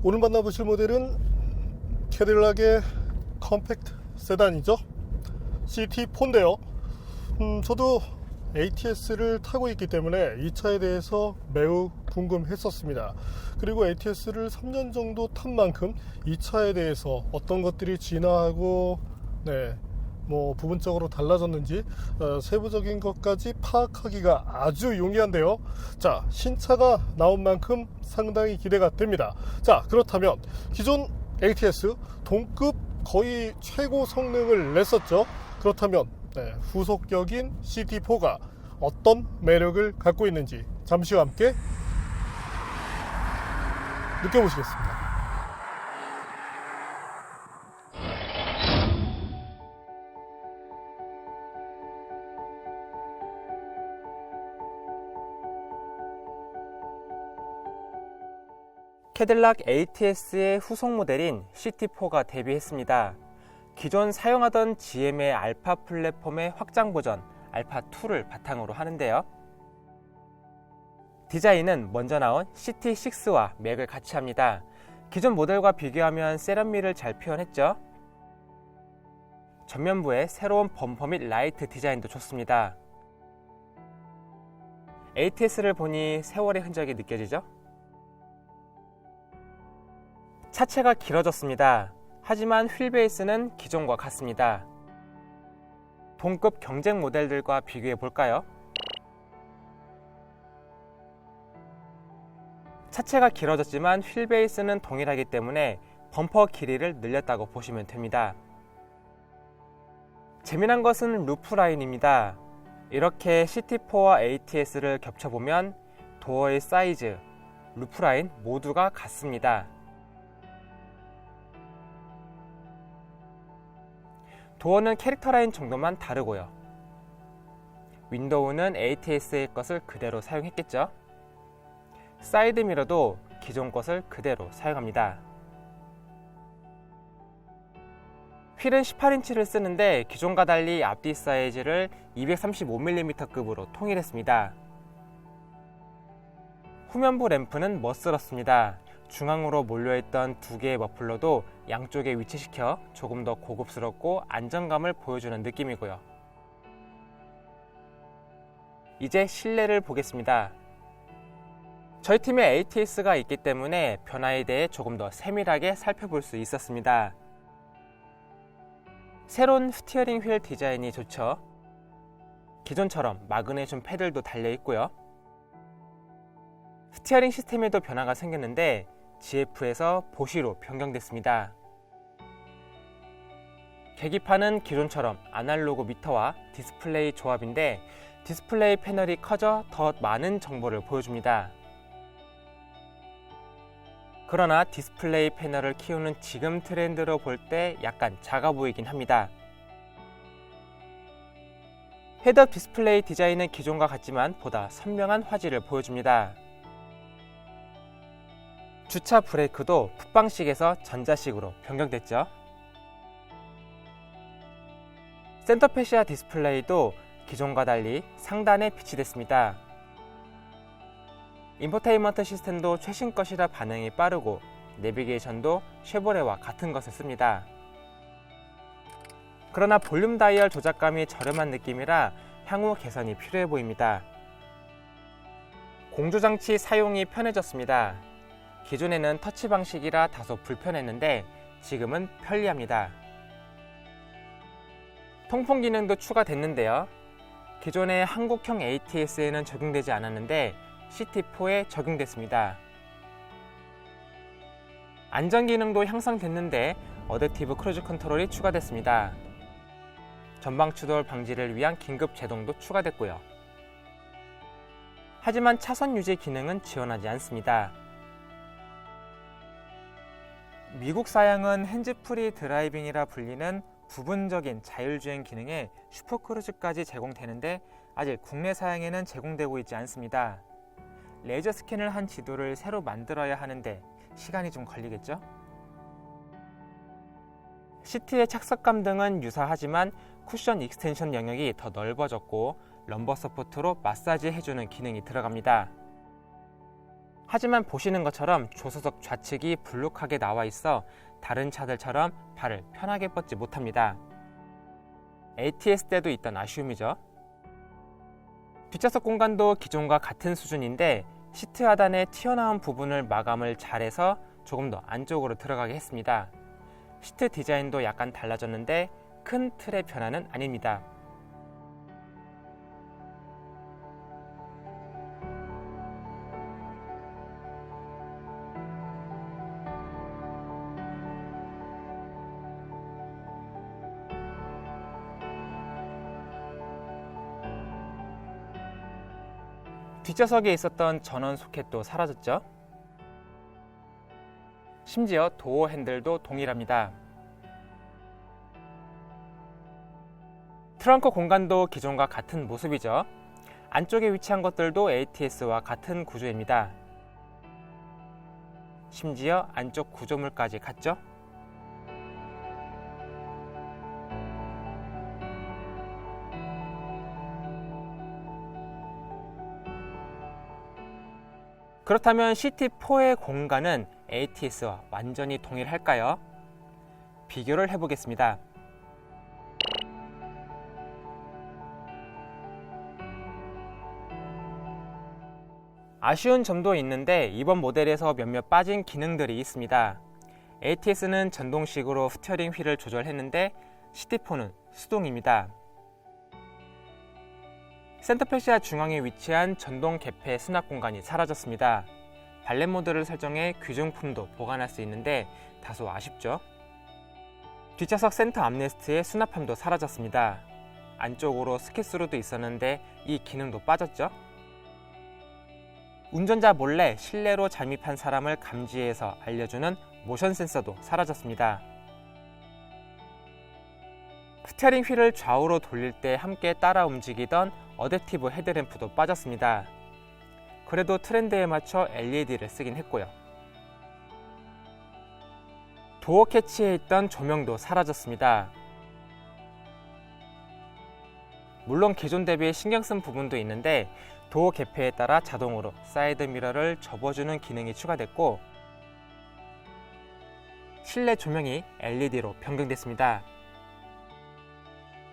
오늘 만나보실 모델은 캐딜락의 컴팩트 세단이죠. CT4인데요. 저도 ATS를 타고 있기 때문에 이 차에 대해서 매우 궁금했었습니다. 그리고 ATS를 3년 정도 탄 만큼 이 차에 대해서 어떤 것들이 진화하고 부분적으로 달라졌는지 세부적인 것까지 파악하기가 아주 용이한데요. 자, 신차가 나온 만큼 상당히 기대가 됩니다. 자, 그렇다면 기존 ATS 동급 거의 최고 성능을 냈었죠. 그렇다면 후속격인 CT4가 어떤 매력을 갖고 있는지 잠시와 함께 느껴보시겠습니다. 캐딜락 ATS의 후속 모델인 CT4가 데뷔했습니다. 기존 사용하던 GM의 알파 플랫폼의 확장 버전 알파2를 바탕으로 하는데요. 디자인은 먼저 나온 CT6와 맥을 같이 합니다. 기존 모델과 비교하면 세련미를 잘 표현했죠. 전면부에 새로운 범퍼 및 라이트 디자인도 좋습니다. ATS를 보니 세월의 흔적이 느껴지죠? 차체가 길어졌습니다. 하지만 휠베이스는 기존과 같습니다. 동급 경쟁 모델들과 비교해 볼까요? 차체가 길어졌지만 휠베이스는 동일하기 때문에 범퍼 길이를 늘렸다고 보시면 됩니다. 재미난 것은 루프 라인입니다. 이렇게 CT4와 ATS를 겹쳐보면 도어의 사이즈, 루프 라인 모두가 같습니다. 도어는 캐릭터 라인 정도만 다르고요. 윈도우는 ATS의 것을 그대로 사용했겠죠. 사이드 미러도 기존 것을 그대로 사용합니다. 휠은 18인치를 쓰는데 기존과 달리 앞뒤 사이즈를 235mm급으로 통일했습니다. 후면부 램프는 멋스럽습니다. 중앙으로 몰려있던 두 개의 머플러도 양쪽에 위치시켜 조금 더 고급스럽고 안정감을 보여주는 느낌이고요. 이제 실내를 보겠습니다. 저희 팀에 ATS가 있기 때문에 변화에 대해 조금 더 세밀하게 살펴볼 수 있었습니다. 새로운 스티어링 휠 디자인이 좋죠. 기존처럼 마그네슘 패들도 달려있고요. 스티어링 시스템에도 변화가 생겼는데 GF에서 보시로 변경됐습니다. 계기판은 기존처럼 아날로그 미터와 디스플레이 조합인데 디스플레이 패널이 커져 더 많은 정보를 보여줍니다. 그러나 디스플레이 패널을 키우는 지금 트렌드로 볼 때 약간 작아 보이긴 합니다. 헤드업 디스플레이 디자인은 기존과 같지만 보다 선명한 화질을 보여줍니다. 주차 브레이크도 풋방식에서 전자식으로 변경됐죠. 센터페시아 디스플레이도 기존과 달리 상단에 비치됐습니다. 인포테인먼트 시스템도 최신 것이라 반응이 빠르고 내비게이션도 쉐보레와 같은 것을 씁니다. 그러나 볼륨 다이얼 조작감이 저렴한 느낌이라 향후 개선이 필요해 보입니다. 공조장치 사용이 편해졌습니다. 기존에는 터치 방식이라 다소 불편했는데 지금은 편리합니다. 통풍 기능도 추가됐는데요. 기존의 한국형 ATS에는 적용되지 않았는데 CT4에 적용됐습니다. 안전 기능도 향상됐는데 어댑티브 크루즈 컨트롤이 추가됐습니다. 전방 추돌 방지를 위한 긴급 제동도 추가됐고요. 하지만 차선 유지 기능은 지원하지 않습니다. 미국 사양은 핸즈프리 드라이빙이라 불리는 부분적인 자율주행 기능에 슈퍼크루즈까지 제공되는데 아직 국내 사양에는 제공되고 있지 않습니다. 레이저 스캔을 한 지도를 새로 만들어야 하는데 시간이 좀 걸리겠죠? 시트의 착석감 등은 유사하지만 쿠션 익스텐션 영역이 더 넓어졌고 럼버 서포트로 마사지 해주는 기능이 들어갑니다. 하지만 보시는 것처럼 조수석 좌측이 불룩하게 나와 있어 다른 차들처럼 발을 편하게 뻗지 못합니다. ATS 때도 있던 아쉬움이죠. 뒷좌석 공간도 기존과 같은 수준인데 시트 하단에 튀어나온 부분을 마감을 잘해서 조금 더 안쪽으로 들어가게 했습니다. 시트 디자인도 약간 달라졌는데 큰 틀의 변화는 아닙니다. 뒷좌석에 있었던 전원 소켓도 사라졌죠. 심지어 도어 핸들도 동일합니다. 트렁크 공간도 기존과 같은 모습이죠. 안쪽에 위치한 것들도 ATS와 같은 구조입니다. 심지어 안쪽 구조물까지 같죠? 그렇다면 CT4의 공간은 ATS와 완전히 동일할까요? 비교를 해보겠습니다. 아쉬운 점도 있는데 이번 모델에서 몇몇 빠진 기능들이 있습니다. ATS는 전동식으로 스티어링 휠을 조절했는데 CT4는 수동입니다. 센터페시아 중앙에 위치한 전동 개폐 수납 공간이 사라졌습니다. 발렛 모드를 설정해 귀중품도 보관할 수 있는데 다소 아쉽죠? 뒷좌석 센터 암레스트의 수납함도 사라졌습니다. 안쪽으로 스키스루도 있었는데 이 기능도 빠졌죠? 운전자 몰래 실내로 잠입한 사람을 감지해서 알려주는 모션 센서도 사라졌습니다. 스티어링 휠을 좌우로 돌릴 때 함께 따라 움직이던 어댑티브 헤드램프도 빠졌습니다. 그래도 트렌드에 맞춰 LED를 쓰긴 했고요. 도어 캐치에 있던 조명도 사라졌습니다. 물론 기존 대비 신경 쓴 부분도 있는데 도어 개폐에 따라 자동으로 사이드 미러를 접어주는 기능이 추가됐고 실내 조명이 LED로 변경됐습니다.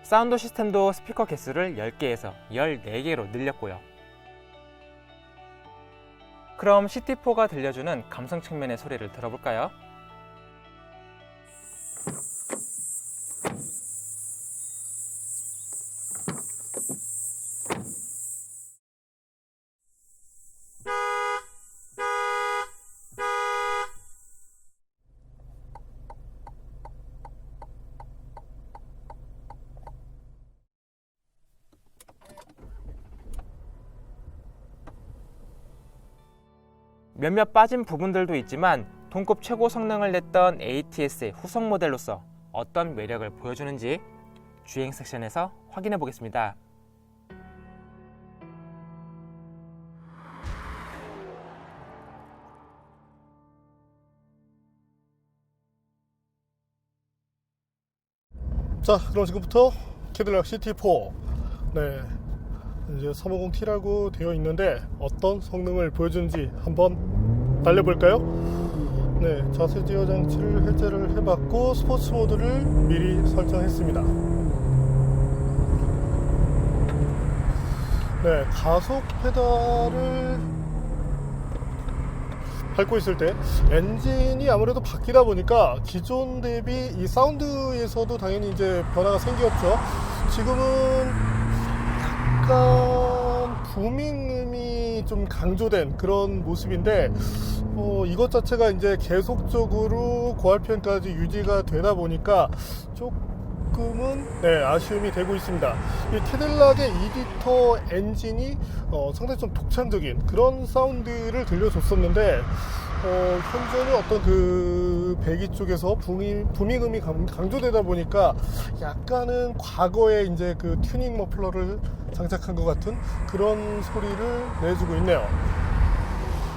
사운드 시스템도 스피커 개수를 10개에서 14개로 늘렸고요. 그럼 CT4가 들려주는 감성 측면의 소리를 들어볼까요? 몇몇 빠진 부분들도 있지만 동급 최고 성능을 냈던 ATS의 후속 모델로서 어떤 매력을 보여주는지 주행 섹션에서 확인해 보겠습니다. 자, 그럼 지금부터 캐딜락 CT4 이제 350T라고 되어 있는데 어떤 성능을 보여주는지 한번 달려볼까요? 자세 제어 장치를 해제를 해봤고 스포츠 모드를 미리 설정했습니다. 가속 페달을 밟고 있을 때 엔진이 아무래도 바뀌다 보니까 기존 대비 이 사운드에서도 당연히 이제 변화가 생겼죠. 지금은 약간 부밍음이 좀 강조된 그런 모습인데 이것 자체가 이제 계속적으로 고RPM까지 유지가 되다 보니까 조금은 아쉬움이 되고 있습니다. 이 캐딜락의 2리터 엔진이 상당히 좀 독창적인 그런 사운드를 들려줬었는데 현재는 어떤 그 배기 쪽에서 부밍음이 강조되다 보니까 약간은 과거에 이제 그 튜닝 머플러를 장착한 것 같은 그런 소리를 내주고 있네요.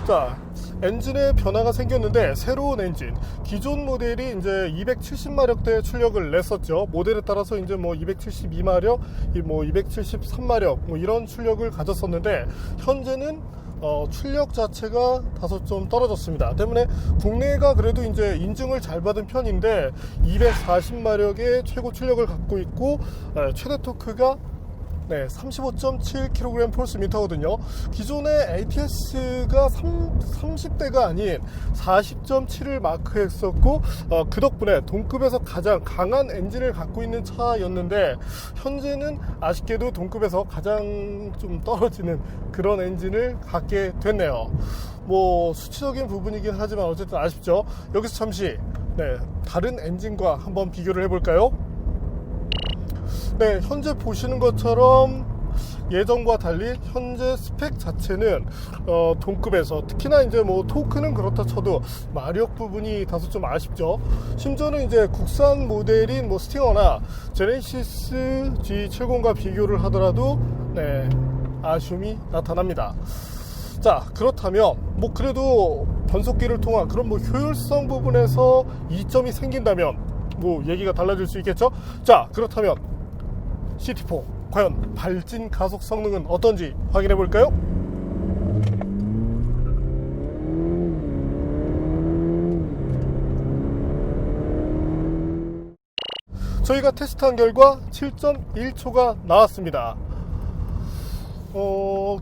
자, 엔진에 변화가 생겼는데 새로운 엔진, 기존 모델이 이제 270마력대 출력을 냈었죠. 모델에 따라서 이제 뭐 272마력, 뭐 273마력 뭐 이런 출력을 가졌었는데 현재는 출력 자체가 다소 좀 떨어졌습니다. 때문에 국내가 그래도 이제 인증을 잘 받은 편인데 240마력의 최고 출력을 갖고 있고 최대 토크가 35.7kg/m거든요. 기존의 ATS가 30대가 아닌 40.7을 마크했었고 그 덕분에 동급에서 가장 강한 엔진을 갖고 있는 차였는데 현재는 아쉽게도 동급에서 가장 좀 떨어지는 그런 엔진을 갖게 됐네요. 뭐 수치적인 부분이긴 하지만 어쨌든 아쉽죠. 여기서 잠시 다른 엔진과 한번 비교를 해볼까요? 현재 보시는 것처럼 예전과 달리 현재 스펙 자체는 동급에서 특히나 이제 뭐 토크는 그렇다 쳐도 마력 부분이 다소 좀 아쉽죠. 심지어는 이제 국산 모델인 뭐 스팅어나 제네시스 G70과 비교를 하더라도 아쉬움이 나타납니다. 자, 그렇다면 뭐 그래도 변속기를 통한 그런 뭐 효율성 부분에서 이점이 생긴다면 뭐 얘기가 달라질 수 있겠죠. 자, 그렇다면 CT4 과연 발진 가속 성능은 어떤지 확인해 볼까요? 저희가 테스트한 결과 7.1초가 나왔습니다.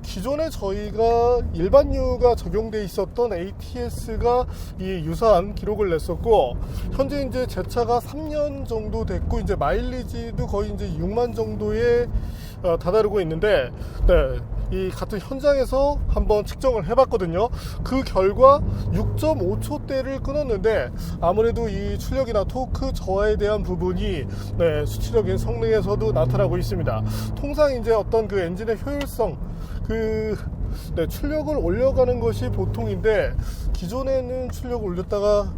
기존에 저희가 일반유가 적용돼 있었던 ATS가 이 유사한 기록을 냈었고, 현재 이제 제 차가 3년 정도 됐고, 이제 마일리지도 거의 이제 6만 정도에 다다르고 있는데, 이 같은 현장에서 한번 측정을 해봤거든요. 그 결과 6.5초대를 끊었는데 아무래도 이 출력이나 토크 저하에 대한 부분이 수치적인 성능에서도 나타나고 있습니다. 통상 이제 어떤 그 엔진의 효율성, 출력을 올려가는 것이 보통인데 기존에는 출력을 올렸다가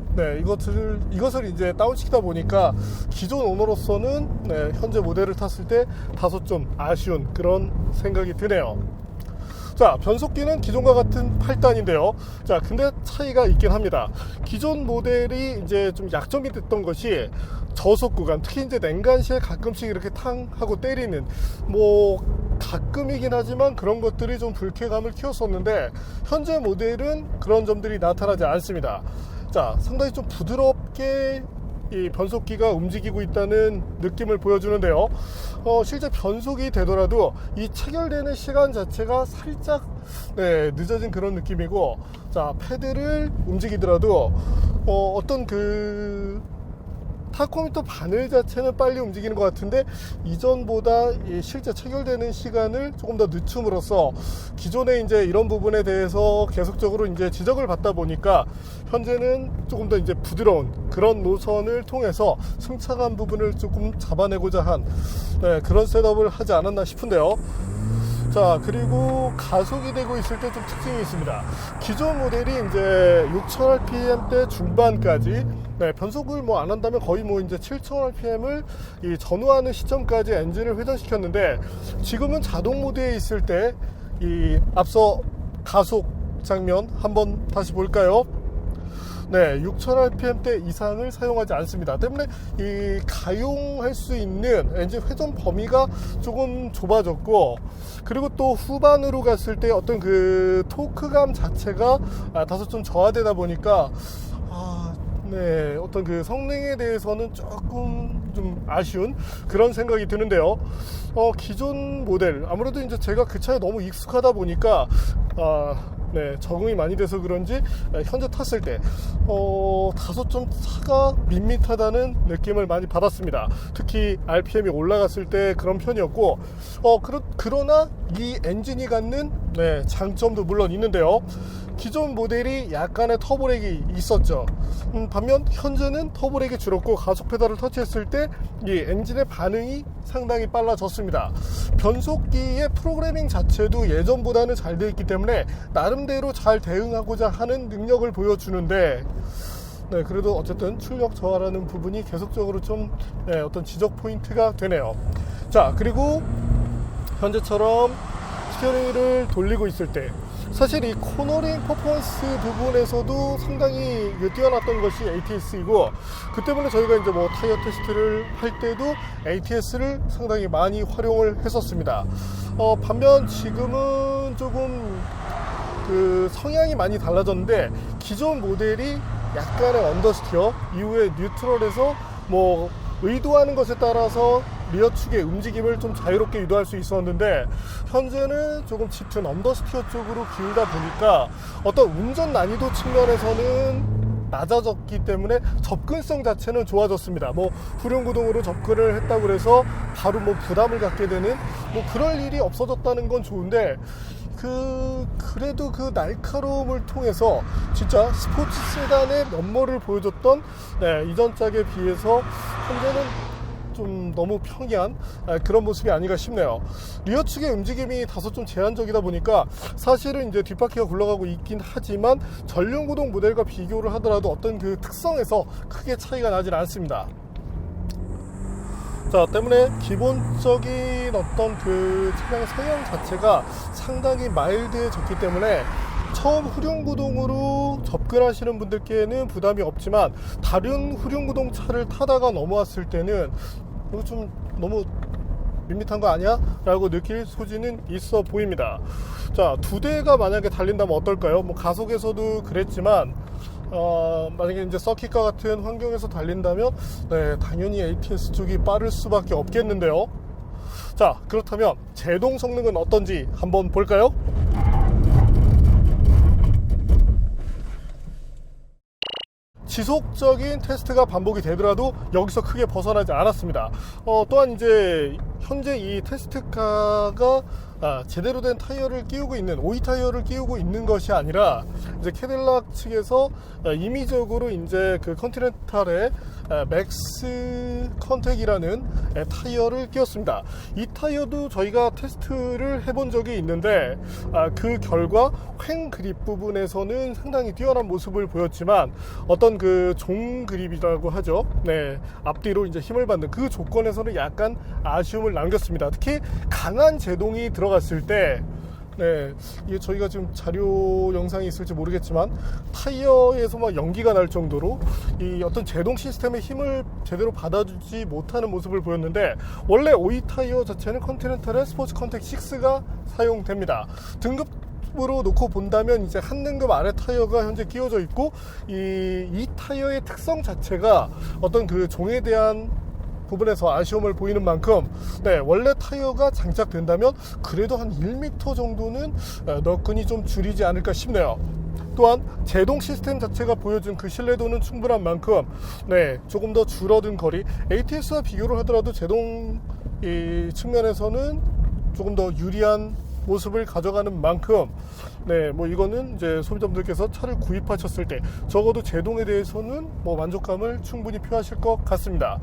이것을 이제 다운시키다 보니까 기존 오너로서는 현재 모델을 탔을 때 다소 좀 아쉬운 그런 생각이 드네요. 자, 변속기는 기존과 같은 8단인데요. 자, 근데 차이가 있긴 합니다. 기존 모델이 이제 좀 약점이 됐던 것이 저속 구간, 특히 이제 냉간시에 가끔씩 이렇게 탕 하고 때리는, 뭐 가끔이긴 하지만 그런 것들이 좀 불쾌감을 키웠었는데 현재 모델은 그런 점들이 나타나지 않습니다. 자, 상당히 좀 부드럽게 이 변속기가 움직이고 있다는 느낌을 보여주는데요. 실제 변속이 되더라도 이 체결되는 시간 자체가 살짝 늦어진 그런 느낌이고, 자, 패드를 움직이더라도 어떤 그 타코미터 바늘 자체는 빨리 움직이는 것 같은데 이전보다 실제 체결되는 시간을 조금 더 늦춤으로써 기존에 이제 이런 부분에 대해서 계속적으로 이제 지적을 받다 보니까 현재는 조금 더 이제 부드러운 그런 노선을 통해서 승차감 부분을 조금 잡아내고자 한 그런 셋업을 하지 않았나 싶은데요. 자, 그리고 가속이 되고 있을 때 좀 특징이 있습니다. 기존 모델이 이제 6000rpm대 중반까지 변속을 뭐 안 한다면 거의 뭐 이제 7000rpm을 전후하는 시점까지 엔진을 회전시켰는데 지금은 자동 모드에 있을 때 이 앞서 가속 장면 한번 다시 볼까요? 6000rpm대 이상을 사용하지 않습니다. 때문에 이 가용할 수 있는 엔진 회전 범위가 조금 좁아졌고, 그리고 또 후반으로 갔을 때 어떤 그 토크감 자체가 다소 좀 저하되다 보니까 어떤 그 성능에 대해서는 조금 좀 아쉬운 그런 생각이 드는데요. 기존 모델, 아무래도 이제 제가 그 차에 너무 익숙하다 보니까 적응이 많이 돼서 그런지 현재 탔을 때 다소 좀 차가 밋밋하다는 느낌을 많이 받았습니다. 특히 RPM이 올라갔을 때 그런 편이었고, 그러나 이 엔진이 갖는 장점도 물론 있는데요. 기존 모델이 약간의 터보렉이 있었죠. 반면 현재는 터보렉이 줄었고 가속 페달을 터치했을 때 이 엔진의 반응이 상당히 빨라졌습니다. 변속기의 프로그래밍 자체도 예전보다는 잘 되어 있기 때문에 나름대로 잘 대응하고자 하는 능력을 보여주는데, 그래도 어쨌든 출력 저하라는 부분이 계속적으로 좀 어떤 지적 포인트가 되네요. 자, 그리고 현재처럼 스티어링 휠을 돌리고 있을 때 사실 이 코너링 퍼포먼스 부분에서도 상당히 뛰어났던 것이 ATS이고, 그 때문에 저희가 이제 뭐 타이어 테스트를 할 때도 ATS를 상당히 많이 활용을 했었습니다. 반면 지금은 조금 그 성향이 많이 달라졌는데, 기존 모델이 약간의 언더스티어 이후에 뉴트럴에서 뭐 의도하는 것에 따라서 리어 축의 움직임을 좀 자유롭게 유도할 수 있었는데, 현재는 조금 짙은 언더스티어 쪽으로 기울다 보니까 어떤 운전 난이도 측면에서는 낮아졌기 때문에 접근성 자체는 좋아졌습니다. 뭐 후륜구동으로 접근을 했다고 해서 바로 뭐 부담을 갖게 되는 뭐 그럴 일이 없어졌다는 건 좋은데, 그래도 그 날카로움을 통해서 진짜 스포츠 세단의 면모를 보여줬던 이전 짝에 비해서 현재는 좀 너무 평이한 그런 모습이 아닌가 싶네요. 리어 측의 움직임이 다소 좀 제한적이다 보니까 사실은 이제 뒷바퀴가 굴러가고 있긴 하지만 전륜구동 모델과 비교를 하더라도 어떤 그 특성에서 크게 차이가 나질 않습니다. 자, 때문에 기본적인 어떤 그 차량 성향 자체가 상당히 마일드해졌기 때문에 처음 후륜구동으로 접근하시는 분들께는 부담이 없지만, 다른 후륜구동 차를 타다가 넘어왔을 때는 이거 좀 너무 밋밋한 거 아니야? 라고 느낄 소지는 있어 보입니다. 자, 두 대가 만약에 달린다면 어떨까요? 뭐 가속에서도 그랬지만 만약에 이제 서킷과 같은 환경에서 달린다면 당연히 ATS 쪽이 빠를 수밖에 없겠는데요. 자, 그렇다면 제동 성능은 어떤지 한번 볼까요? 지속적인 테스트가 반복이 되더라도 여기서 크게 벗어나지 않았습니다. 또한 이제 현재 이 테스트카가 제대로 된 타이어를 끼우고 있는 OE 타이어를 끼우고 있는 것이 아니라 이제 캐딜락 측에서 임의적으로 이제 그 컨티넨탈의 맥스 컨택이라는 타이어를 끼웠습니다. 이 타이어도 저희가 테스트를 해본 적이 있는데 그 결과 횡 그립 부분에서는 상당히 뛰어난 모습을 보였지만, 어떤 그 종 그립이라고 하죠. 앞뒤로 이제 힘을 받는 그 조건에서는 약간 아쉬움을 남겼습니다. 특히 강한 제동이 들어갔을 때, 이게 저희가 지금 자료 영상이 있을지 모르겠지만 타이어에서 막 연기가 날 정도로 이 어떤 제동 시스템의 힘을 제대로 받아주지 못하는 모습을 보였는데, 원래 OE 타이어 자체는 컨티넨탈의 스포츠 컨택 6가 사용됩니다. 등급으로 놓고 본다면 이제 한 등급 아래 타이어가 현재 끼워져 있고, 이 타이어의 특성 자체가 어떤 그 종에 대한 부분에서 아쉬움을 보이는 만큼 원래 타이어가 장착된다면 그래도 한 1m 정도는 너끈히 좀 줄이지 않을까 싶네요. 또한 제동 시스템 자체가 보여준 그 신뢰도는 충분한 만큼 조금 더 줄어든 거리, ATS와 비교를 하더라도 제동 이 측면에서는 조금 더 유리한 모습을 가져가는 만큼 뭐 이거는 이제 소비자분들께서 차를 구입하셨을 때 적어도 제동에 대해서는 뭐 만족감을 충분히 표하실 것 같습니다.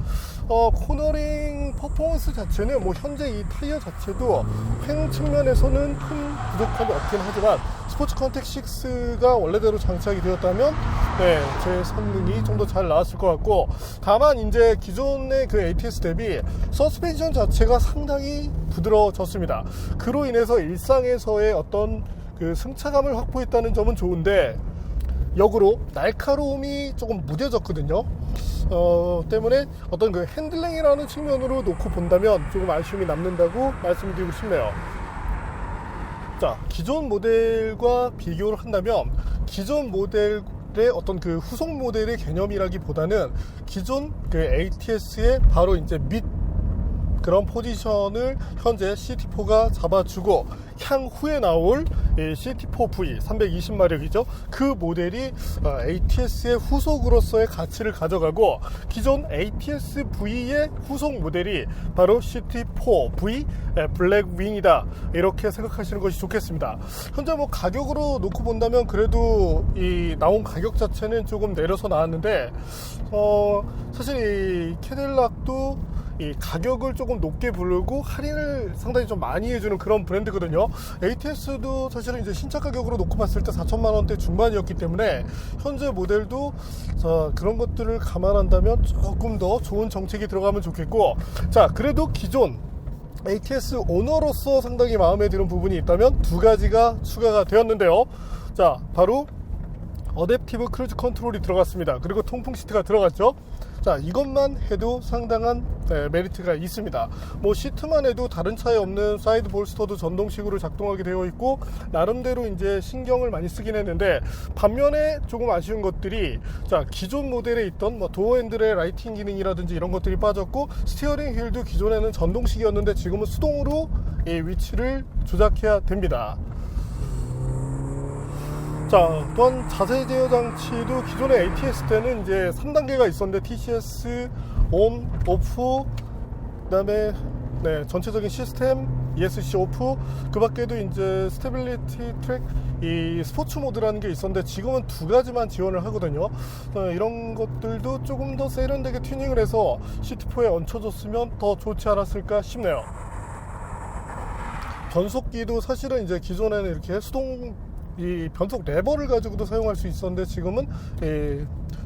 코너링 퍼포먼스 자체는 뭐 현재 이 타이어 자체도 횡 측면에서는 큰 부족함이 없긴 하지만, 스포츠 컨택 6가 원래대로 장착이 되었다면 제 성능이 좀 더 잘 나왔을 것 같고, 다만 이제 기존의 그 ATS 대비 서스펜션 자체가 상당히 부드러워졌습니다. 그로 인해서 일상에서의 어떤 그 승차감을 확보했다는 점은 좋은데, 역으로 날카로움이 조금 무뎌졌거든요. 때문에 어떤 그 핸들링이라는 측면으로 놓고 본다면 조금 아쉬움이 남는다고 말씀드리고 싶네요. 자, 기존 모델과 비교를 한다면 기존 모델의 어떤 그 후속 모델의 개념이라기보다는 기존 그 ATS의 바로 이제 밑 그런 포지션을 현재 CT4가 잡아주고, 향후에 나올 CT4V 320마력이죠. 그 모델이 ATS의 후속으로서의 가치를 가져가고, 기존 ATS-V의 후속 모델이 바로 CT4V 블랙윙이다, 이렇게 생각하시는 것이 좋겠습니다. 현재 뭐 가격으로 놓고 본다면 그래도 이 나온 가격 자체는 조금 내려서 나왔는데, 사실 이 캐딜락도 이 가격을 조금 높게 부르고 할인을 상당히 좀 많이 해주는 그런 브랜드거든요. ATS도 사실은 이제 신차 가격으로 놓고 봤을 때 4천만 원대 중반이었기 때문에 현재 모델도 그런 것들을 감안한다면 조금 더 좋은 정책이 들어가면 좋겠고, 자, 그래도 기존 ATS 오너로서 상당히 마음에 드는 부분이 있다면 두 가지가 추가가 되었는데요. 자, 바로 어댑티브 크루즈 컨트롤이 들어갔습니다. 그리고 통풍 시트가 들어갔죠. 자, 이것만 해도 상당한 메리트가 있습니다. 뭐 시트만 해도 다른 차에 없는 사이드 볼스터도 전동식으로 작동하게 되어 있고 나름대로 이제 신경을 많이 쓰긴 했는데, 반면에 조금 아쉬운 것들이, 자, 기존 모델에 있던 뭐 도어 핸들의 라이팅 기능이라든지 이런 것들이 빠졌고, 스티어링 휠도 기존에는 전동식이었는데 지금은 수동으로 이 위치를 조작해야 됩니다. 자, 또한 자세 제어 장치도 기존의 ATS 때는 이제 3단계가 있었는데, TCS, ON, OFF, 그 다음에 전체적인 시스템, ESC 오프, 그 밖에도 이제 스테빌리티 트랙, 이 스포츠 모드라는 게 있었는데 지금은 2가지만 지원을 하거든요. 이런 것들도 조금 더 세련되게 튜닝을 해서 시트4에 얹혀줬으면 더 좋지 않았을까 싶네요. 변속기도 사실은 이제 기존에는 이렇게 수동 이 변속 레버를 가지고도 사용할 수 있었는데 지금은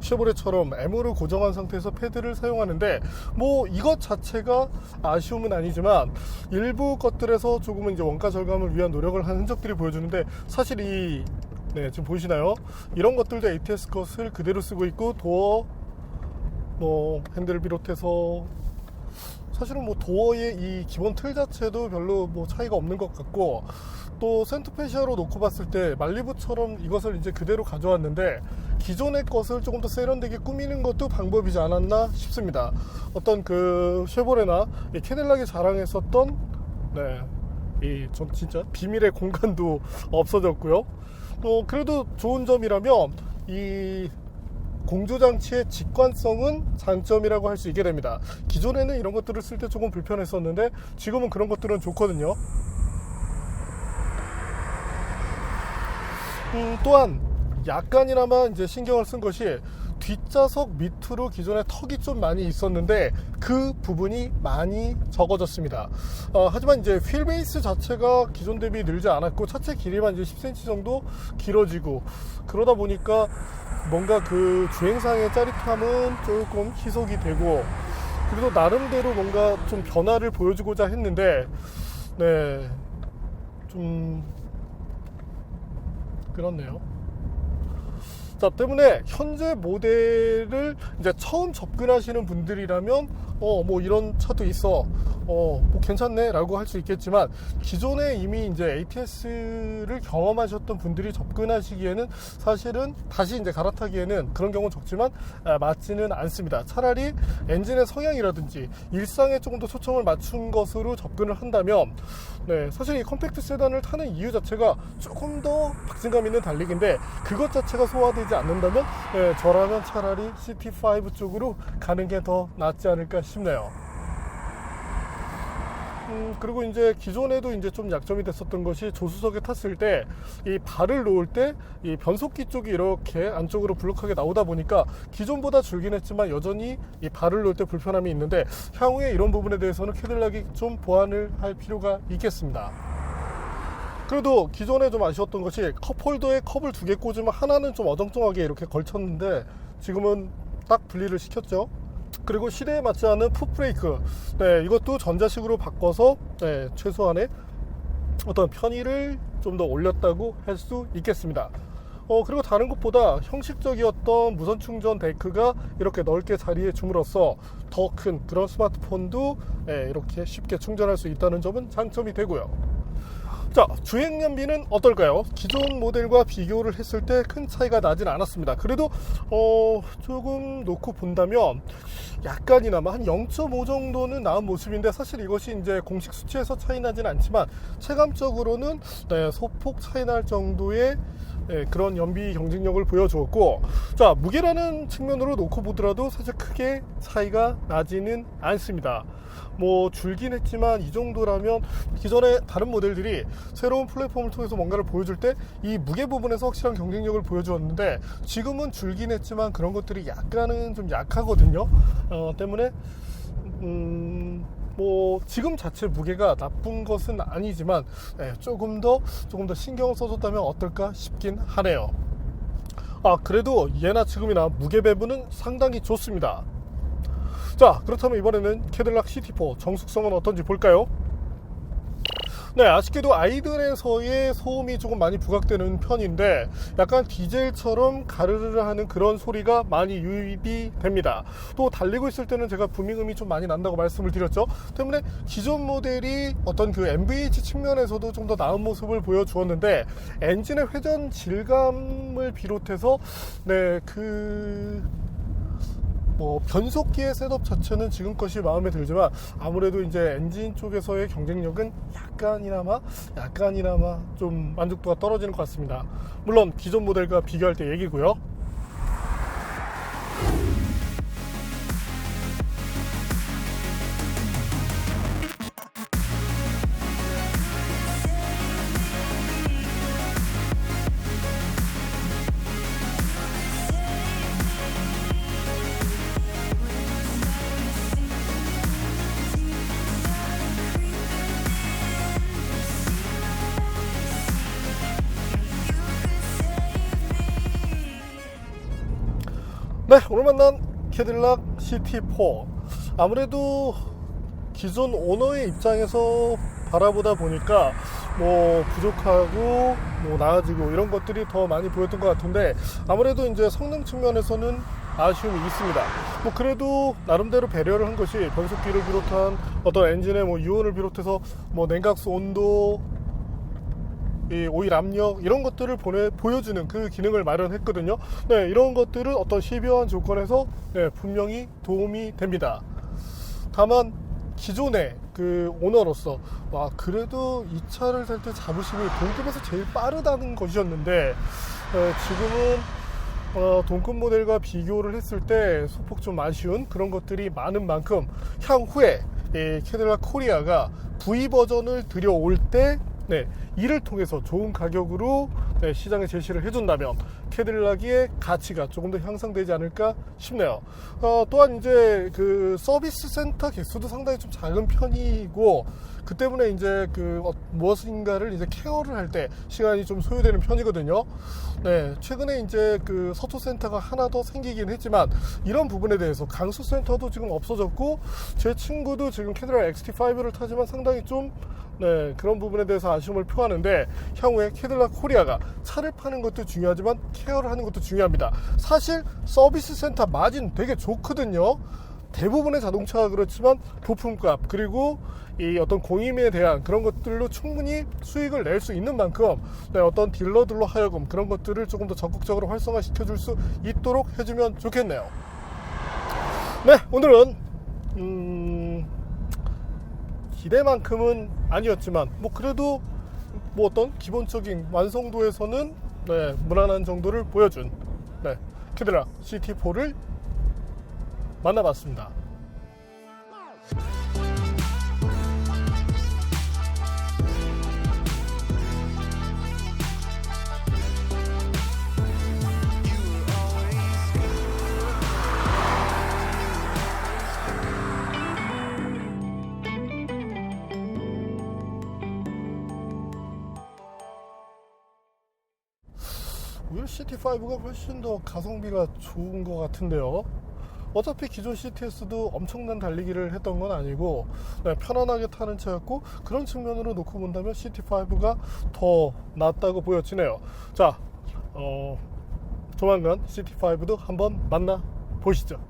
쉐보레처럼 M으로 고정한 상태에서 패드를 사용하는데, 뭐 이것 자체가 아쉬움은 아니지만 일부 것들에서 조금은 이제 원가 절감을 위한 노력을 한 흔적들이 보여주는데, 사실 지금 보이시나요? 이런 것들도 ATS 것을 그대로 쓰고 있고, 도어 뭐 핸들을 비롯해서 사실은 뭐 도어의 이 기본 틀 자체도 별로 뭐 차이가 없는 것 같고, 또 센터페시아로 놓고 봤을 때 말리부처럼 이것을 이제 그대로 가져왔는데 기존의 것을 조금 더 세련되게 꾸미는 것도 방법이지 않았나 싶습니다. 어떤 그 쉐보레나 이 캐딜락이 자랑했었던 전 진짜 비밀의 공간도 없어졌고요. 그래도 좋은 점이라면 이 공조장치의 직관성은 장점이라고 할 수 있게 됩니다. 기존에는 이런 것들을 쓸 때 조금 불편했었는데 지금은 그런 것들은 좋거든요. 또한 약간이나마 이제 신경을 쓴 것이, 뒷좌석 밑으로 기존에 턱이 좀 많이 있었는데 그 부분이 많이 적어졌습니다. 하지만 이제 휠 베이스 자체가 기존 대비 늘지 않았고 차체 길이만 이제 10cm 정도 길어지고, 그러다 보니까 뭔가 그 주행상의 짜릿함은 조금 희석이 되고, 그래도 나름대로 뭔가 좀 변화를 보여주고자 했는데 좀 그렇네요. 자, 때문에 현재 모델을 이제 처음 접근하시는 분들이라면 뭐 이런 차도 있어, 뭐 괜찮네 라고 할 수 있겠지만, 기존에 이미 이제 ATS를 경험하셨던 분들이 접근하시기에는 사실은 다시 이제 갈아타기에는 그런 경우는 적지만 맞지는 않습니다. 차라리 엔진의 성향이라든지 일상에 조금 더 초점을 맞춘 것으로 접근을 한다면, 사실 이 컴팩트 세단을 타는 이유 자체가 조금 더 박진감 있는 달리기인데, 그것 자체가 소화되지 않는다면 저라면 차라리 CT5 쪽으로 가는 게 더 낫지 않을까 싶네요. 그리고 이제 기존에도 이제 좀 약점이 됐었던 것이, 조수석에 탔을 때 이 발을 놓을 때 이 변속기 쪽이 이렇게 안쪽으로 불룩하게 나오다 보니까 기존보다 줄긴 했지만 여전히 이 발을 놓을 때 불편함이 있는데, 향후에 이런 부분에 대해서는 캐딜락이 좀 보완을 할 필요가 있겠습니다. 그래도 기존에 좀 아쉬웠던 것이, 컵홀더에 컵을 2개 꽂으면 하나는 좀 어정쩡하게 이렇게 걸쳤는데 지금은 딱 분리를 시켰죠. 그리고 시대에 맞지 않는 풋브레이크, 이것도 전자식으로 바꿔서 최소한의 어떤 편의를 좀 더 올렸다고 할 수 있겠습니다. 그리고 다른 것보다 형식적이었던 무선 충전 데크가 이렇게 넓게 자리에 줌으로써 더 큰 그런 스마트폰도 이렇게 쉽게 충전할 수 있다는 점은 장점이 되고요. 자, 주행 연비는 어떨까요? 기존 모델과 비교를 했을 때 큰 차이가 나진 않았습니다. 그래도 조금 놓고 본다면 약간이나마 한 0.5 정도는 나은 모습인데, 사실 이것이 이제 공식 수치에서 차이 나진 않지만 체감적으로는 소폭 차이 날 정도의 그런 연비 경쟁력을 보여주었고, 자, 무게라는 측면으로 놓고 보더라도 사실 크게 차이가 나지는 않습니다. 뭐 줄긴 했지만 이 정도라면 기존의 다른 모델들이 새로운 플랫폼을 통해서 뭔가를 보여줄 때 이 무게 부분에서 확실한 경쟁력을 보여주었는데, 지금은 줄긴 했지만 그런 것들이 약간은 좀 약하거든요. 때문에 뭐 지금 자체 무게가 나쁜 것은 아니지만 조금 더 신경을 써줬다면 어떨까 싶긴 하네요. 그래도 예나 지금이나 무게 배분은 상당히 좋습니다. 자, 그렇다면 이번에는 캐딜락 CT4 정숙성은 어떤지 볼까요? 네, 아쉽게도 아이들에서의 소음이 조금 많이 부각되는 편인데 약간 디젤처럼 가르르 하는 그런 소리가 많이 유입이 됩니다. 또 달리고 있을 때는 제가 부밍음이 좀 많이 난다고 말씀을 드렸죠. 때문에 기존 모델이 어떤 그 MVH 측면에서도 좀 더 나은 모습을 보여주었는데 엔진의 회전 질감을 비롯해서 네, 변속기의 셋업 자체는 지금 것이 마음에 들지만 아무래도 이제 엔진 쪽에서의 경쟁력은 약간이나마 좀 만족도가 떨어지는 것 같습니다. 물론 기존 모델과 비교할 때 얘기고요. 네, 오늘 만난 캐딜락 CT4 아무래도 기존 오너의 입장에서 바라보다 보니까 부족하고 나아지고 이런 것들이 더 많이 보였던 것 같은데 아무래도 이제 성능 측면에서는 아쉬움이 있습니다. 그래도 나름대로 배려를 한 것이 변속기를 비롯한 어떤 엔진의 유온을 비롯해서 냉각수 온도, 이 오일 압력 이런 것들을 보여주는 그 기능을 마련했거든요. 네, 이런 것들은 어떤 시비한 조건에서 분명히 도움이 됩니다. 다만 기존의 그 오너로서 그래도 이 차를 살 때 자부심이 동급에서 제일 빠르다는 것이었는데 지금은 동급 모델과 비교를 했을 때 소폭 좀 아쉬운 그런 것들이 많은 만큼 향후에 캐딜락 코리아가 V 버전을 들여올 때 이를 통해서 좋은 가격으로 시장에 제시를 해준다면 캐딜락의 가치가 조금 더 향상되지 않을까 싶네요. 또한 이제 그 서비스 센터 개수도 상당히 좀 작은 편이고 그 때문에 이제 무엇인가를 이제 케어를 할 때 시간이 좀 소요되는 편이거든요. 네, 최근에 이제 그 서초 센터가 하나 더 생기긴 했지만 이런 부분에 대해서 강수 센터도 지금 없어졌고 제 친구도 지금 캐딜락 XT5를 타지만 상당히 좀 그런 부분에 대해서 아쉬움을 표하는데 향후에 캐딜락 코리아가 차를 파는 것도 중요하지만 케어를 하는 것도 중요합니다. 사실 서비스 센터 마진 되게 좋거든요. 대부분의 자동차가 그렇지만 부품값 그리고 이 어떤 공임에 대한 그런 것들로 충분히 수익을 낼 수 있는 만큼 어떤 딜러들로 하여금 그런 것들을 조금 더 적극적으로 활성화 시켜줄 수 있도록 해주면 좋겠네요. 네, 오늘은 기대만큼은 아니었지만 그래도 어떤 기본적인 완성도에서는 무난한 정도를 보여준 캐딜락 CT4를 만나봤습니다. 오히려 CT5가 훨씬 더 가성비가 좋은 것 같은데요. 어차피 기존 CTS도 엄청난 달리기를 했던 건 아니고 편안하게 타는 차였고 그런 측면으로 놓고 본다면 CT5가 더 낫다고 보여지네요. 자, 조만간 CT5도 한번 만나보시죠.